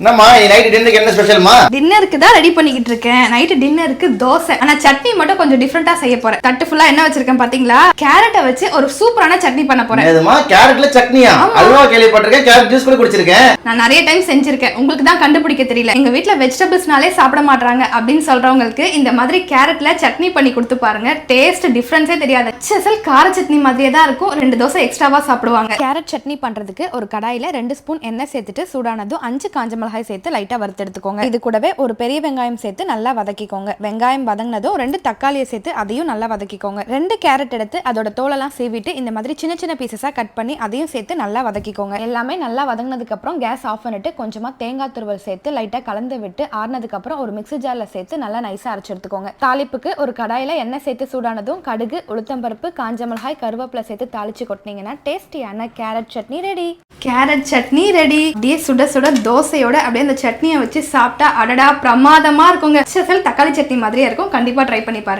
என்னம்மா நைட் டின்னருக்கு என்ன ஸ்பெஷல்மா? டின்னருக்கு தான் ரெடி பண்ணிக்கிட்டு இருக்கேன். நைட் டின்னருக்கு தோசை. ஆனா சட்னி மட்டும் கொஞ்சம் டிஃபரெண்டா செய்ய போறேன். தட்டு ஃபுல்லா என்ன வச்சிருக்கேன் பாத்தீங்களா? கேரட்டை வச்சு ஒரு சூப்பரான சட்னி பண்ண போறேன். ஏதுமா கேரட்ல சட்னியா? அல்வா கேள்விப்பட்டிருக்கேன், கேரட் ஜூஸ் கூட குடிச்சிருக்கேன். நான் நிறைய டைம் செஞ்சிருக்கேன், உங்களுக்கு தான் கண்டுபிடிக்க தெரியல. எங்க வீட்ல வெஜிடபிள்ஸ்னாலே சாப்பிட மாட்டாங்க அப்படின்னு சொல்றவங்களுக்கு இந்த மாதிரி கேரட்ல சட்னி பண்ணி கொடுத்து பாருங்க. டேஸ்ட் டிஃபரன்ஸே தெரியாது. ஸ்பெஷல் கார சட்னி மாதிரியே தான் இருக்கும். 2 தோசை எக்ஸ்ட்ராவா சாப்பிடுவாங்க. கேரட் சட்னி பண்றதுக்கு ஒரு கடாயில 2 ஸ்பூன் எண்ணெய் சேர்த்துட்டு சூடானதும் 5 காஞ்ச மிளகாய் சேர்த்து லைட்டா வறுத்து எடுத்துக்கோங்க. இது கூடவே ஒரு பெரிய வெங்காயம் சேர்த்து நல்லா வதக்கிக்கோங்க. வெங்காயம் வதங்கினதும் 2 தக்காளியை சேர்த்து அதையும் நல்லா வதக்கிக்கோங்க. 2 கேரட் எடுத்து அதோட தோலெல்லாம் சீவிட்டு இந்த மாதிரி சின்ன சின்ன பீசஸா கட் பண்ணி அதையும் சேர்த்து நல்லா வதக்கிக்கோங்க. எல்லாமே நல்லா வதங்கினதுக்கு அப்புறம் கேஸ் ஆஃப் பண்ணிட்டு கொஞ்சமா தேங்காய் துருவல் சேர்த்து லைட்டா கலந்து விட்டு ஆறுனதுக்கு அப்புறம் ஒரு மிக்ஸி ஜார்ல சேர்த்து நல்லா நைஸா அரைச்சு எடுத்துக்கோங்க. தாளிப்புக்கு ஒரு கடாயில எண்ணெய் சேர்த்து சூடானதும் கடுகு, உளுத்தம்பருப்பு, காஞ்ச மிளகாய், கருவேப்பிலை சேர்த்து தாளிச்சு கொட்டினீங்கன்னா டேஸ்டியான carrot chutney ready. Carrot chutney ready. அப்படியே சுட சுட தோசையோட அப்படியே அந்த சட்னியை வச்சு சாப்பிட்டா அடடா பிரமாதமா இருக்குங்க. ஸ்பெஷல் தக்காளி சட்னி மாதிரியே இருக்கும். கண்டிப்பா ட்ரை பண்ணி பாருங்க.